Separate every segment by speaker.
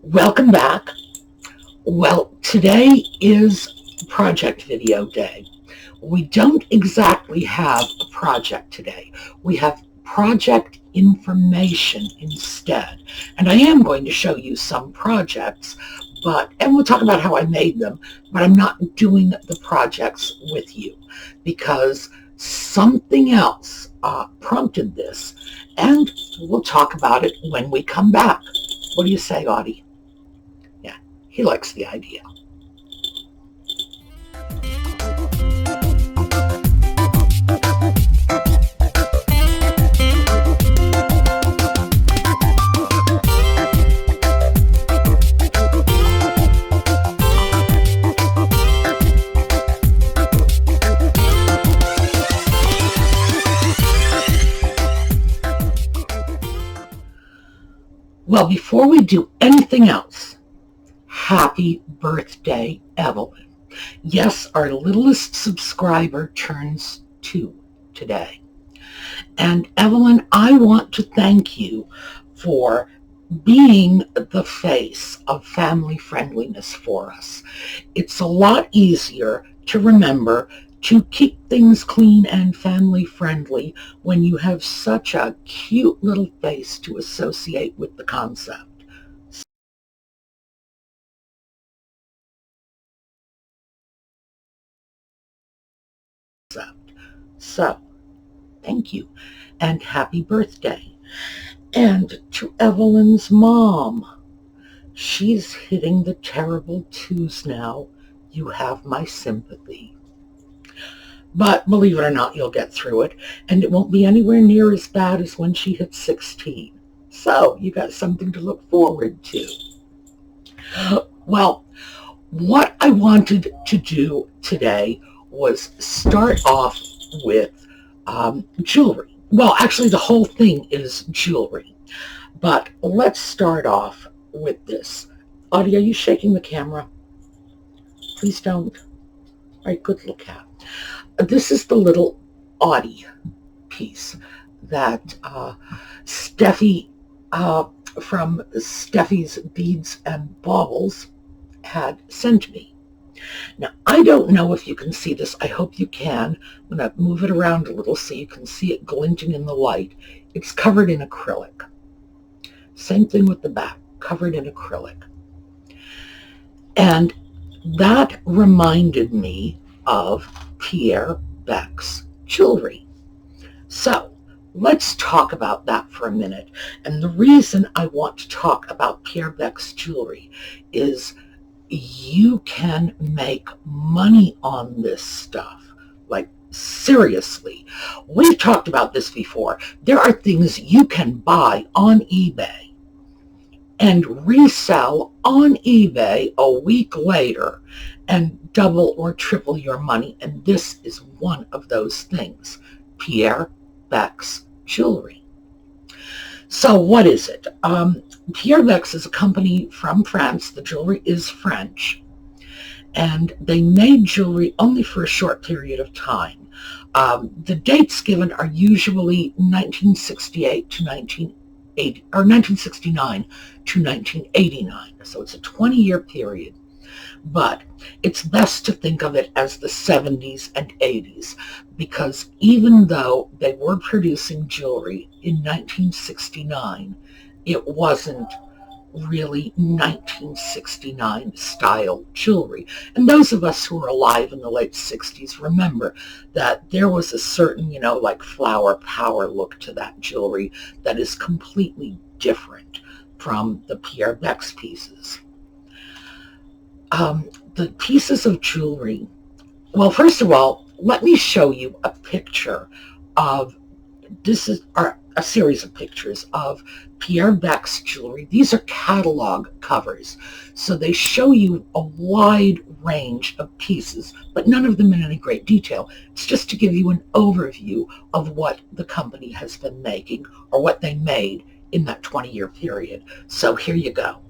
Speaker 1: Welcome back. Well, today is project video day. We don't exactly have a project today. We have project information instead. And I am going to show you some projects, and we'll talk about how I made them, but I'm not doing the projects with you because something else prompted this, and we'll talk about it when we come back. What do you say, Audie? Yeah, he likes the idea. Well, before we do anything else, happy birthday, Evelyn. Yes, our littlest subscriber turns 2 today. And Evelyn, I want to thank you for being the face of family friendliness for us. It's a lot easier to remember to keep things clean and family friendly when you have such a cute little face to associate with the concept. So, thank you and happy birthday. And to Evelyn's mom, she's hitting the terrible 2s now. You have my sympathy. But believe it or not, you'll get through it, and it won't be anywhere near as bad as when she hit 16. So you got something to look forward to. Well, what I wanted to do today was start off with jewelry. Well, actually, the whole thing is jewelry. But let's start off with this. Audie, are you shaking the camera? Please don't. All right, good little cat. This is the little Audie piece that Steffi from Steffi's Beads and Baubles had sent me. Now, I don't know if you can see this. I hope you can. I'm going to move it around a little so you can see it glinting in the light. It's covered in acrylic. Same thing with the back, covered in acrylic. And that reminded me of Pierre Bex jewelry. So let's talk about that for a minute. And the reason I want to talk about Pierre Bex jewelry is you can make money on this stuff. Like, seriously. We've talked about this before. There are things you can buy on eBay and resell on eBay a week later and double or triple your money. And this is one of those things. Pierre Bex jewelry. So what is it? Pierre Bex is a company from France. The jewelry is French. And they made jewelry only for a short period of time. The dates given are usually 1968 to 1980, or 1969 to 1989. So it's a 20-year period. But it's best to think of it as the 70s and 80s, because even though they were producing jewelry in 1969, it wasn't really 1969 style jewelry. And those of us who were alive in the late 60s remember that there was a certain, like flower power look to that jewelry that is completely different from the Pierre Bex pieces. The pieces of jewelry, well, first of all, let me show you a picture of, this is a series of pictures of Pierre Bex jewelry. These are catalog covers, so they show you a wide range of pieces, but none of them in any great detail. It's just to give you an overview of what the company has been making, or what they made in that 20-year period. So here you go.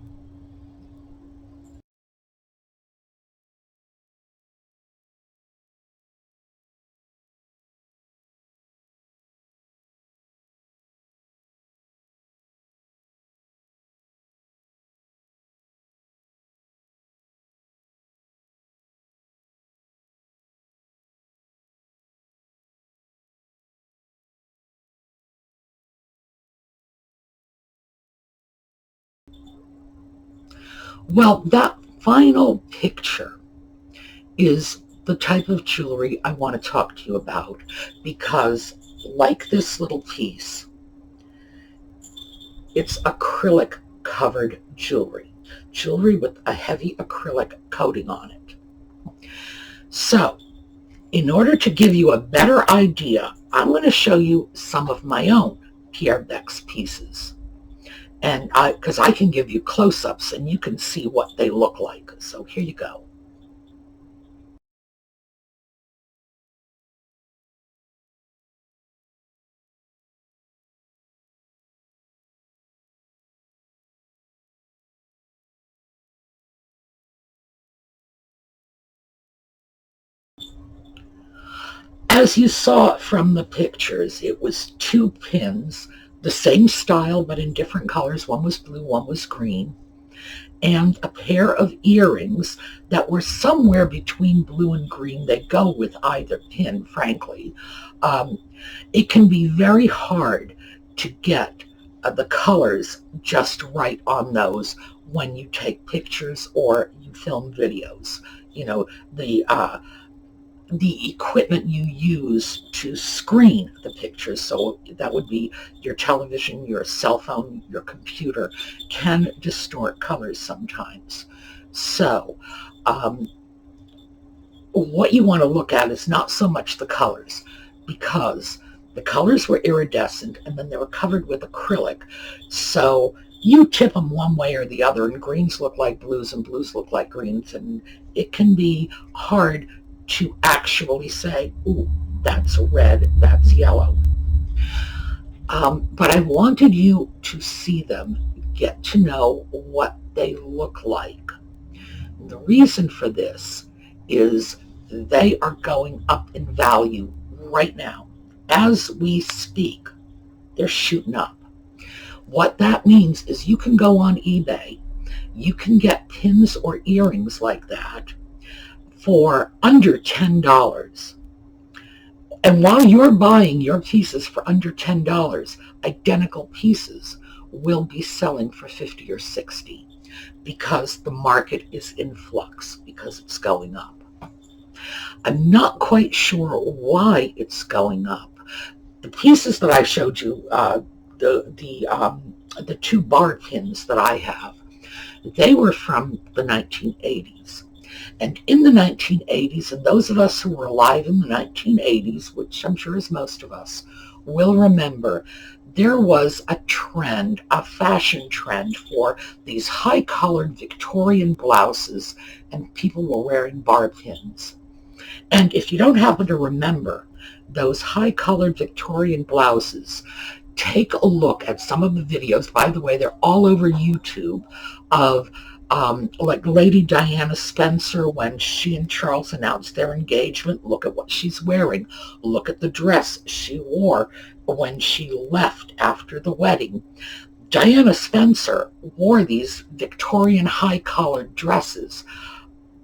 Speaker 1: Well, that final picture is the type of jewelry I want to talk to you about, because like this little piece, it's acrylic covered jewelry with a heavy acrylic coating on it. So in order to give you a better idea, I'm going to show you some of my own Pierre Bex pieces. And because I can give you close-ups and you can see what they look like. So here you go. As you saw from the pictures, it was 2 pins, the same style but in different colors. One was blue, one was green, and a pair of earrings that were somewhere between blue and green. They go with either pin, frankly. It can be very hard to get the colors just right on those when you take pictures or you film videos. You know, the equipment you use to screen the pictures, so that would be your television, your cell phone, your computer, can distort colors sometimes. So what you want to look at is not so much the colors, because the colors were iridescent and then they were covered with acrylic. So you tip them one way or the other, and greens look like blues and blues look like greens, and it can be hard to actually say, ooh, that's red, that's yellow. But I wanted you to see them, get to know what they look like. And the reason for this is they are going up in value right now. As we speak, they're shooting up. What that means is you can go on eBay, you can get pins or earrings like that for under $10. And while you're buying your pieces for under $10, identical pieces will be selling for $50 or $60, because the market is in flux, because it's going up. I'm not quite sure why it's going up. The pieces that I showed you, the 2 bar pins that I have, they were from the 1980s. And in the 1980s, and those of us who were alive in the 1980s, which I'm sure is most of us, will remember, there was a trend, a fashion trend, for these high-collared Victorian blouses, and people were wearing bar pins. And if you don't happen to remember those high-collared Victorian blouses, take a look at some of the videos. By the way, they're all over YouTube, of like Lady Diana Spencer, when she and Charles announced their engagement. Look at what she's wearing. Look at the dress she wore when she left after the wedding. Diana Spencer wore these Victorian high-collared dresses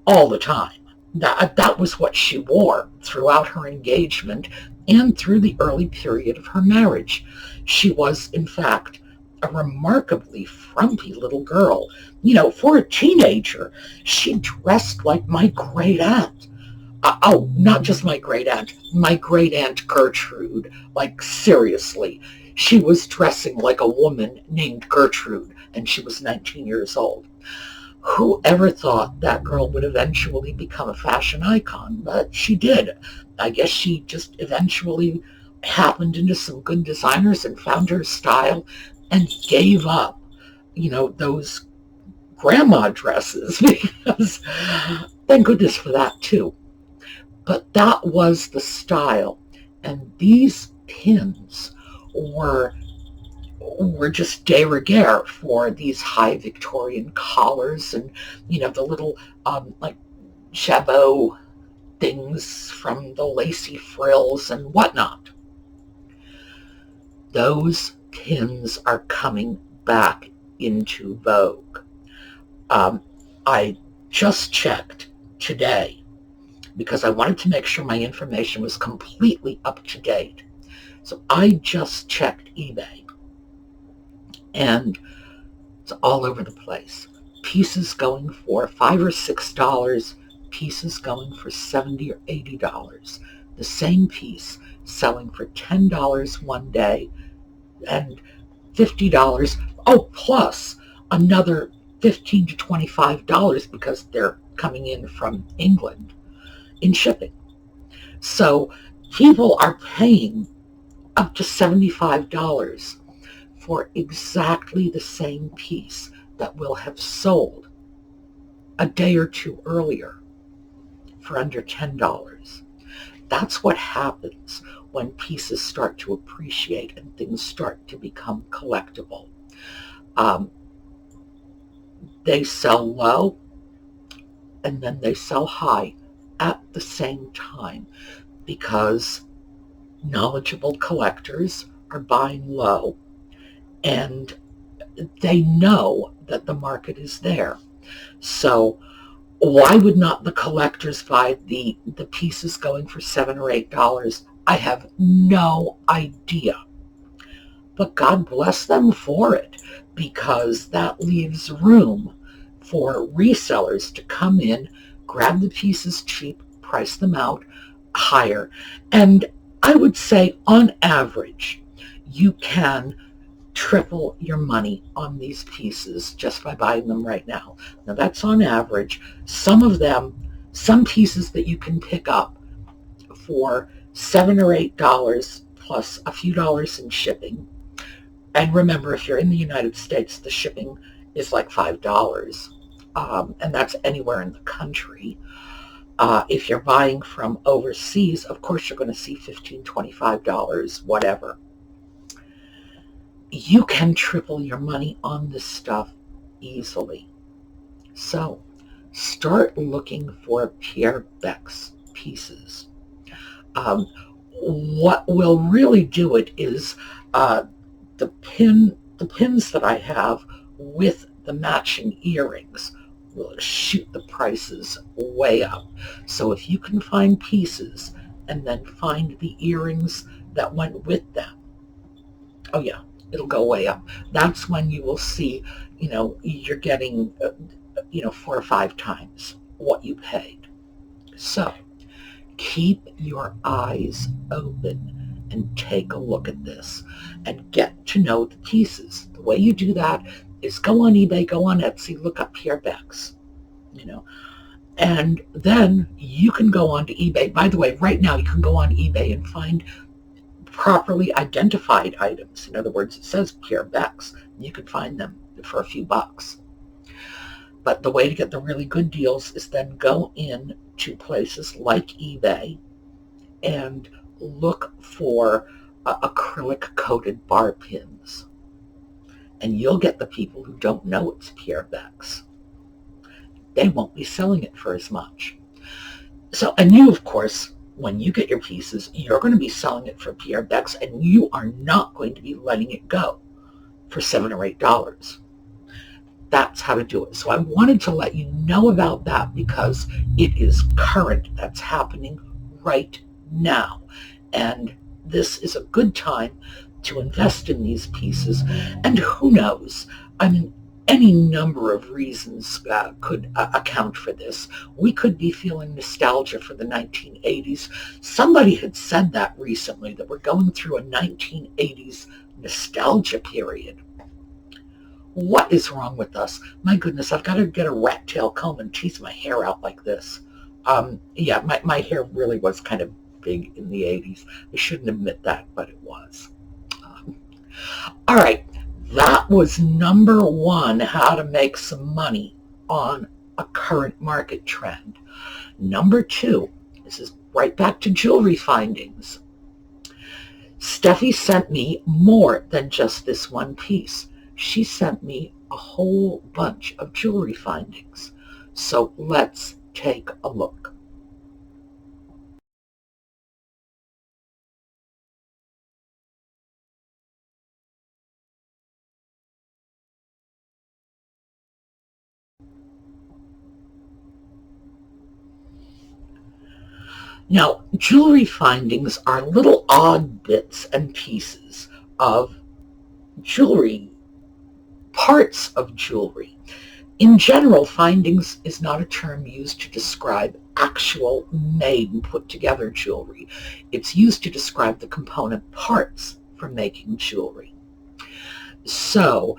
Speaker 1: all the time. That was what she wore throughout her engagement and through the early period of her marriage. She was, in fact, a remarkably frumpy little girl. You know, for a teenager, she dressed like my great aunt. Oh, not just my great aunt Gertrude. Like, seriously, she was dressing like a woman named Gertrude, and she was 19 years old. Who ever thought that girl would eventually become a fashion icon? But she did. I guess she just eventually happened into some good designers and found her style and gave up, you know, those grandma dresses, because thank goodness for that too. But that was the style. And these pins were just de rigueur for these high Victorian collars, and, you know, the little like jabot things from the lacy frills and whatnot. Those pins are coming back into vogue. I just checked today, because I wanted to make sure my information was completely up to date. So I just checked eBay, and it's all over the place. pieces going for $5 or $6, pieces going for $70 or $80. The same piece selling for $10 one day and $50, oh, plus another $15 to $25 because they're coming in from England in shipping. So people are paying up to $75 for exactly the same piece that will have sold a day or two earlier for under $10. That's what happens when pieces start to appreciate and things start to become collectible. They sell low and then they sell high at the same time because knowledgeable collectors are buying low and they know that the market is there. So why would not the collectors buy the pieces going for $7 or $8? I have no idea. But God bless them for it, because that leaves room for resellers to come in, grab the pieces cheap, price them out higher. And I would say on average, you can triple your money on these pieces just by buying them right now. Now that's on average. Some of them, some pieces that you can pick up for $7 or $8 plus a few dollars in shipping. And remember, if you're in the United States, the shipping is like $5, and that's anywhere in the country. If you're buying from overseas, of course you're going to see $15, $25, whatever. You can triple your money on this stuff easily. So start looking for Pierre Bex pieces. What will really do it is the pins that I have with the matching earrings will shoot the prices way up. So if you can find pieces and then find the earrings that went with them, oh yeah, it'll go way up. That's when you will see, you're getting, 4 or 5 times what you paid. So keep your eyes open and take a look at this and get to know the pieces. The way you do that is go on eBay, go on Etsy, look up Pierre Bex, and then you can go on to eBay. By the way, right now you can go on eBay and find properly identified items. In other words, it says Pierre Bex. You can find them for a few bucks. But the way to get the really good deals is then go in to places like eBay and look for acrylic coated bar pins. And you'll get the people who don't know it's Pierre Bex. They won't be selling it for as much. So, and you, of course, when you get your pieces, you're going to be selling it for Pierre Bex, and you are not going to be letting it go for $7 or $8. That's how to do it. So I wanted to let you know about that because it is current. That's happening right now. And this is a good time to invest in these pieces. And who knows? I mean, any number of reasons could account for this. We could be feeling nostalgia for the 1980s. Somebody had said that recently, that we're going through a 1980s nostalgia period. What is wrong with us? My goodness, I've got to get a rat tail comb and tease my hair out like this. Yeah, my hair really was kind of big in the 80s. I shouldn't admit that, but it was. All right, that was number 1, how to make some money on a current market trend. Number 2, this is right back to jewelry findings. Steffi sent me more than just this one piece. She sent me a whole bunch of jewelry findings. So let's take a look. Now, jewelry findings are little odd bits and pieces of jewelry, parts of jewelry In general, findings is not a term used to describe actual made and put together jewelry. It's used to describe the component parts for making jewelry. So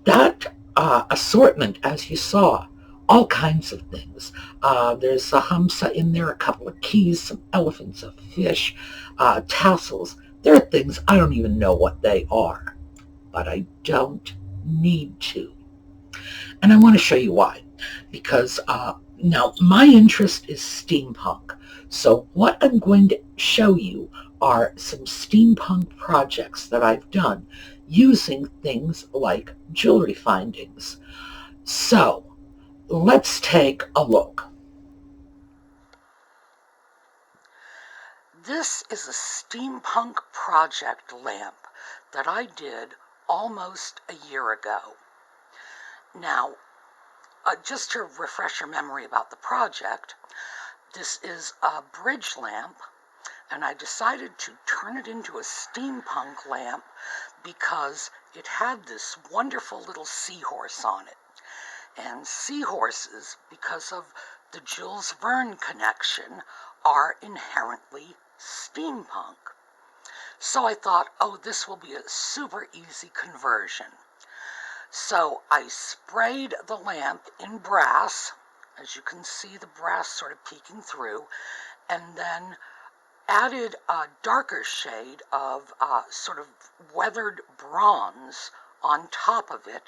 Speaker 1: that assortment, as you saw, all kinds of things. There's a hamsa in there, a couple of keys, some elephants, a fish, tassels. There are things I don't even know what they are, but I don't need to. And I want to show you why. Because now my interest is steampunk. So what I'm going to show you are some steampunk projects that I've done using things like jewelry findings. So let's take a look. This is a steampunk project lamp that I did almost a year ago. Now, just to refresh your memory about the project, this is a bridge lamp, and I decided to turn it into a steampunk lamp because it had this wonderful little seahorse on it. And seahorses, because of the Jules Verne connection, are inherently steampunk. So I thought, oh, this will be a super easy conversion. So I sprayed the lamp in brass, as you can see the brass sort of peeking through, and then added a darker shade of sort of weathered bronze on top of it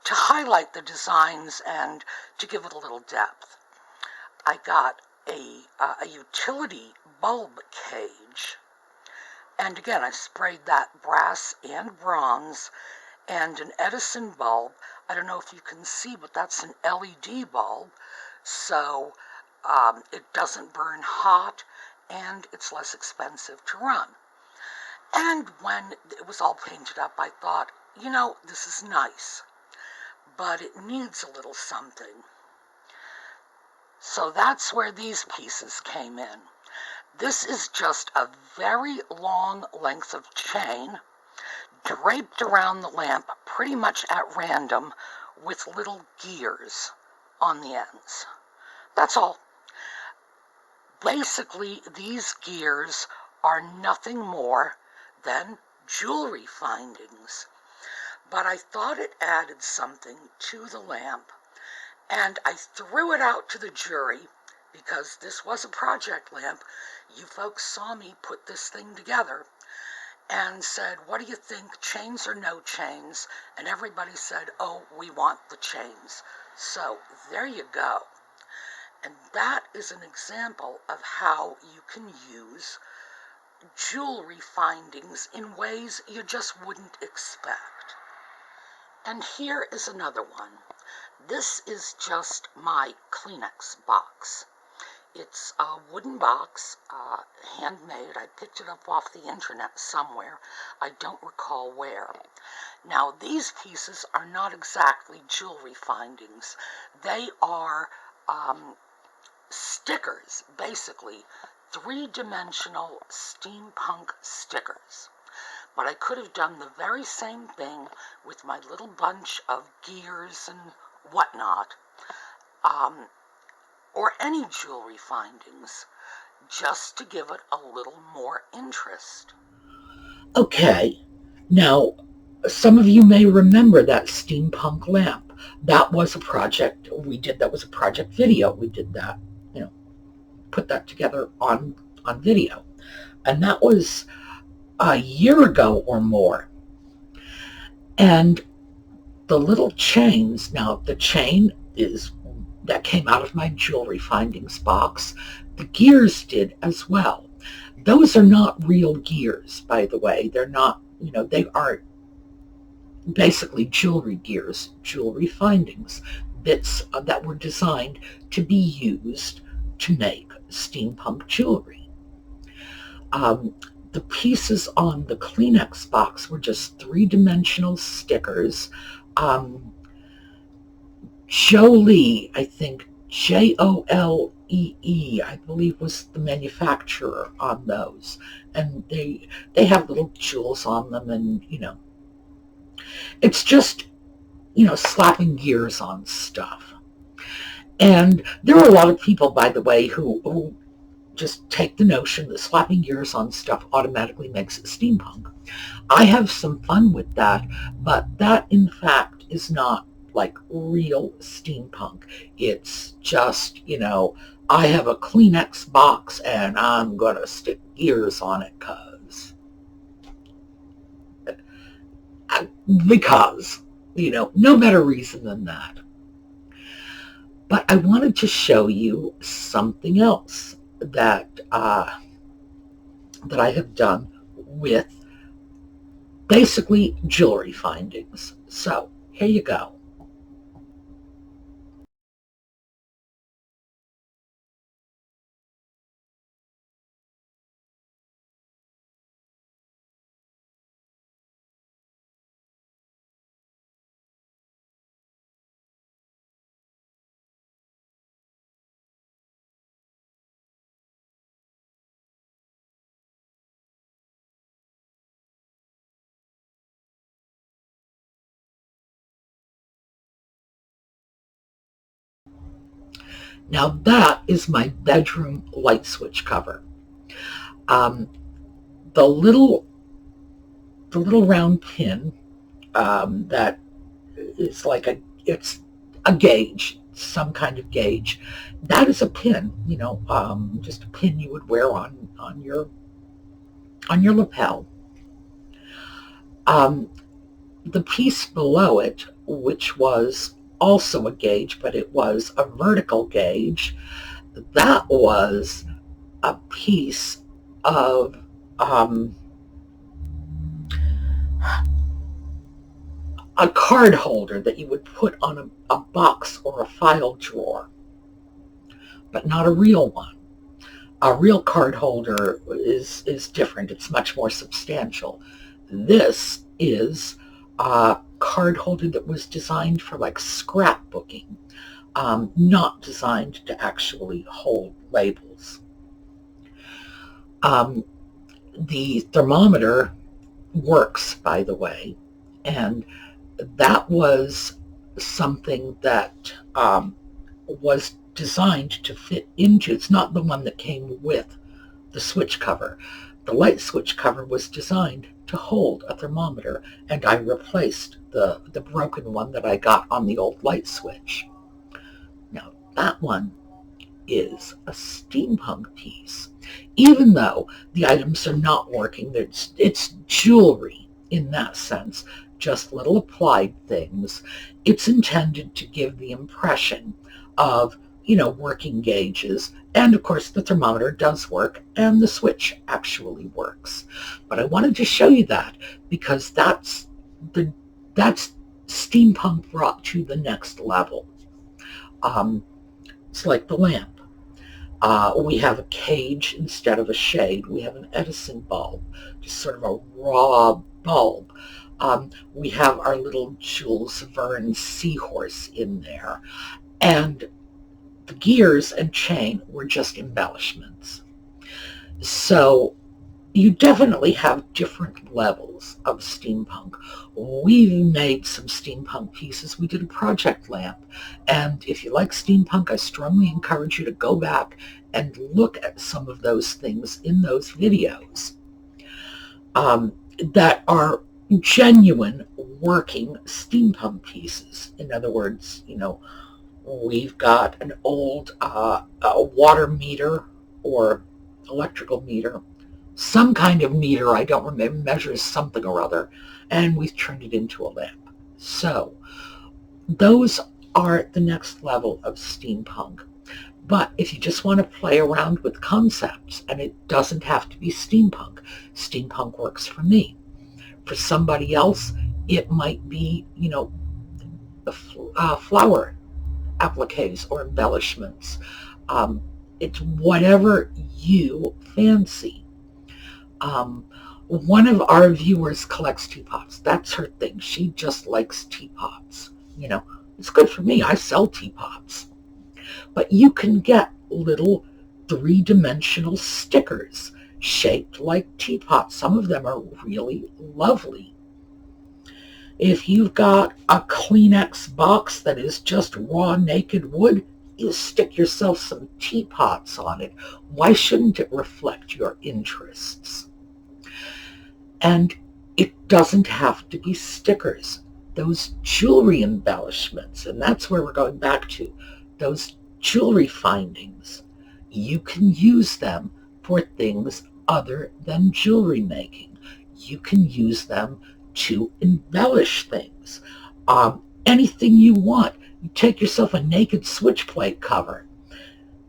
Speaker 1: to highlight the designs and to give it a little depth. I got a utility bulb cage, and again I sprayed that brass and bronze, and an Edison bulb. I don't know if you can see, but that's an LED bulb, so it doesn't burn hot and it's less expensive to run. And when it was all painted up, I thought, you know, this is nice, but it needs a little something. So that's where these pieces came in. This is just a very long length of chain draped around the lamp pretty much at random with little gears on the ends. That's all. Basically, these gears are nothing more than jewelry findings. But I thought it added something to the lamp, and I threw it out to the jury because this was a project lamp. You folks saw me put this thing together and said, what do you think, chains or no chains? And everybody said, oh, we want the chains. So there you go. And that is an example of how you can use jewelry findings in ways you just wouldn't expect. And here is another one. This is just my Kleenex box. It's a wooden box, handmade. I picked it up off the internet somewhere. I don't recall where. Now, these pieces are not exactly jewelry findings. They are stickers, basically, three-dimensional steampunk stickers. But I could have done the very same thing with my little bunch of gears and whatnot, or any jewelry findings, just to give it a little more interest. Okay, now some of you may remember that steampunk lamp. That was a project we did. That was a project video. We did that, you know, put that together on video. And that was a year ago or more. And the little chains, now the chain is that came out of my jewelry findings box. The gears did as well. Those are not real gears, by the way. They're not, you know, they are basically jewelry gears, jewelry findings, bits that were designed to be used to make steampunk jewelry. The pieces on the Kleenex box were just three-dimensional stickers. Jolie, I think, Jolee, I believe, was the manufacturer on those. And they have little jewels on them, and, you know, it's just, slapping gears on stuff. And there are a lot of people, by the way, who just take the notion that slapping gears on stuff automatically makes it steampunk. I have some fun with that, but that in fact is not like real steampunk. It's just, I have a Kleenex box and I'm gonna stick gears on it because, no better reason than that. But I wanted to show you something else that I have done with basically jewelry findings. So here you go. Now that is my bedroom light switch cover. The little round pin that is like it's a gauge, some kind of gauge. That is a pin, just a pin you would wear on your lapel. The piece below it, which was also a gauge, but it was a vertical gauge, that was a piece of a card holder that you would put on a box or a file drawer, but not a real one. A real card holder is different. It's much more substantial. This is a card holder that was designed for like scrapbooking, not designed to actually hold labels. The thermometer works, by the way, and that was something that was designed to fit into. It's not the one that came with the switch cover. The light switch cover was designed to hold a thermometer, and I replaced the broken one that I got on the old light switch. Now that one is a steampunk piece. Even though the items are not working, it's jewelry in that sense, just little applied things. It's intended to give the impression of, working gauges. And of course the thermometer does work and the switch actually works. But I wanted to show you that because that's steampunk brought to the next level. It's like the lamp. We have a cage instead of a shade. We have an Edison bulb, just sort of a raw bulb. We have our little Jules Verne seahorse in there. And the gears and chain were just embellishments. So you definitely have different levels of steampunk. We've made some steampunk pieces. We did a project lamp. And if you like steampunk, I strongly encourage you to go back and look at some of those things in those videos that are genuine working steampunk pieces. In other words, we've got an old water meter or electrical meter, some kind of meter, I don't remember, measures something or other, and we've turned it into a lamp. So those are the next level of steampunk. But if you just want to play around with concepts, and it doesn't have to be steampunk, steampunk works for me. For somebody else, it might be, flower appliques or embellishments. It's whatever you fancy. One of our viewers collects teapots. That's her thing. She just likes teapots. It's good for me. I sell teapots. But you can get little three-dimensional stickers shaped like teapots. Some of them are really lovely. If you've got a Kleenex box that is just raw naked wood, you stick yourself some teapots on it. Why shouldn't it reflect your interests? And it doesn't have to be stickers. Those jewelry embellishments, and that's where we're going back to, those jewelry findings, you can use them for things other than jewelry making. You can use them to embellish things. Anything you want. You take yourself a naked switchblade cover,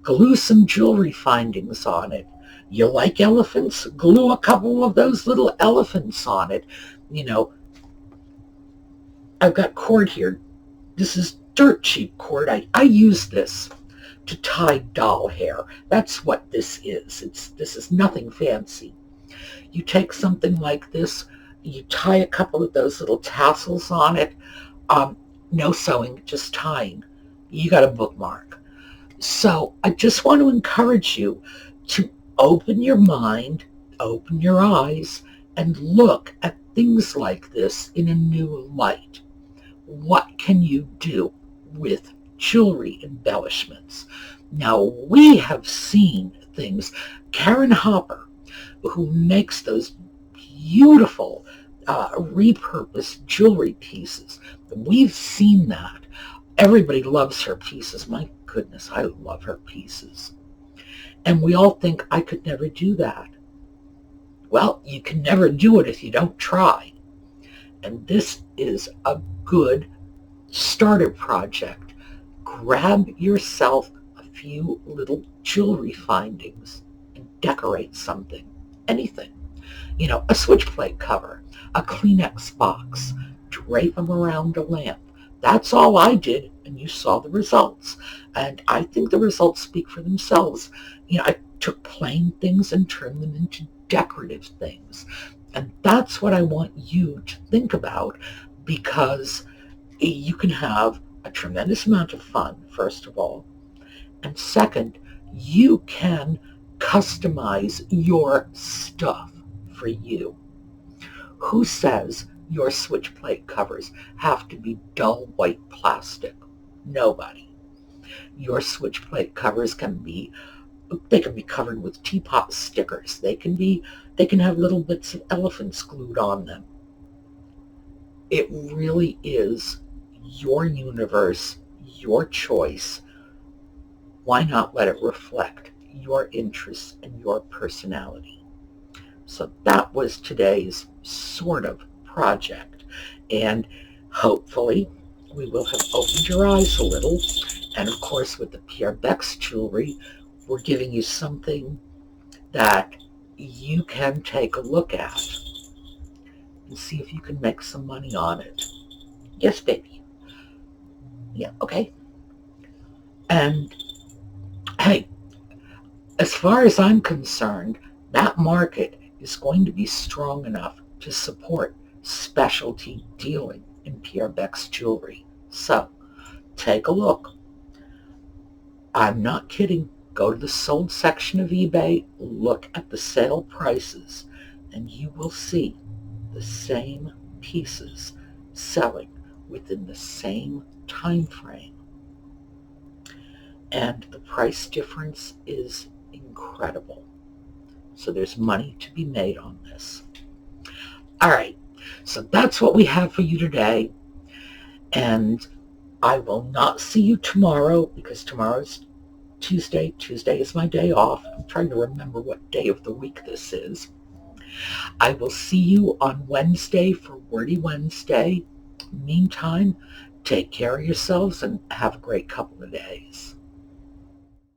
Speaker 1: glue some jewelry findings on it. You like elephants? Glue a couple of those little elephants on it. You know, I've got cord here. This is dirt cheap cord. I use this to tie doll hair. That's what this is. This is nothing fancy. You take something like this, you tie a couple of those little tassels on it. No sewing, just tying. You got a bookmark. So I just want to encourage you to open your mind, open your eyes, and look at things like this in a new light. What can you do with jewelry embellishments? Now, we have seen things. Karen Hopper, who makes those beautiful repurposed jewelry pieces, we've seen that. Everybody loves her pieces. My goodness, I love her pieces. And we all think, I could never do that. Well, you can never do it if you don't try. And this is a good starter project. Grab yourself a few little jewelry findings and decorate something. Anything. You know, a switchblade cover, a Kleenex box, drape them around a lamp. That's all I did, and you saw the results. And I think the results speak for themselves. You know, I took plain things and turned them into decorative things. And that's what I want you to think about, because you can have a tremendous amount of fun, first of all. And second, you can customize your stuff for you. Who says your switchblade covers have to be dull white plastic? Nobody. Your switchblade covers can be covered with teapot stickers. They can have little bits of elephants glued on them. It really is your universe, your choice. Why not let it reflect your interests and your personality? So that was today's sort of project. And hopefully we will have opened your eyes a little. And of course, with the Pierre Bex jewelry, we're giving you something that you can take a look at and see if you can make some money on it. Yes, baby. Yeah, okay. And hey, as far as I'm concerned, that market is going to be strong enough to support specialty dealing in Pierre Bex jewelry. So take a look. I'm not kidding. Go to the sold section of eBay, look at the sale prices, and you will see the same pieces selling within the same time frame. And the price difference is incredible. So there's money to be made on this. All right, so that's what we have for you today. And I will not see you tomorrow, because tomorrow's Tuesday. Tuesday is my day off. I'm trying to remember what day of the week this is. I will see you on Wednesday for Wordy Wednesday. Meantime, take care of yourselves and have a great couple of days.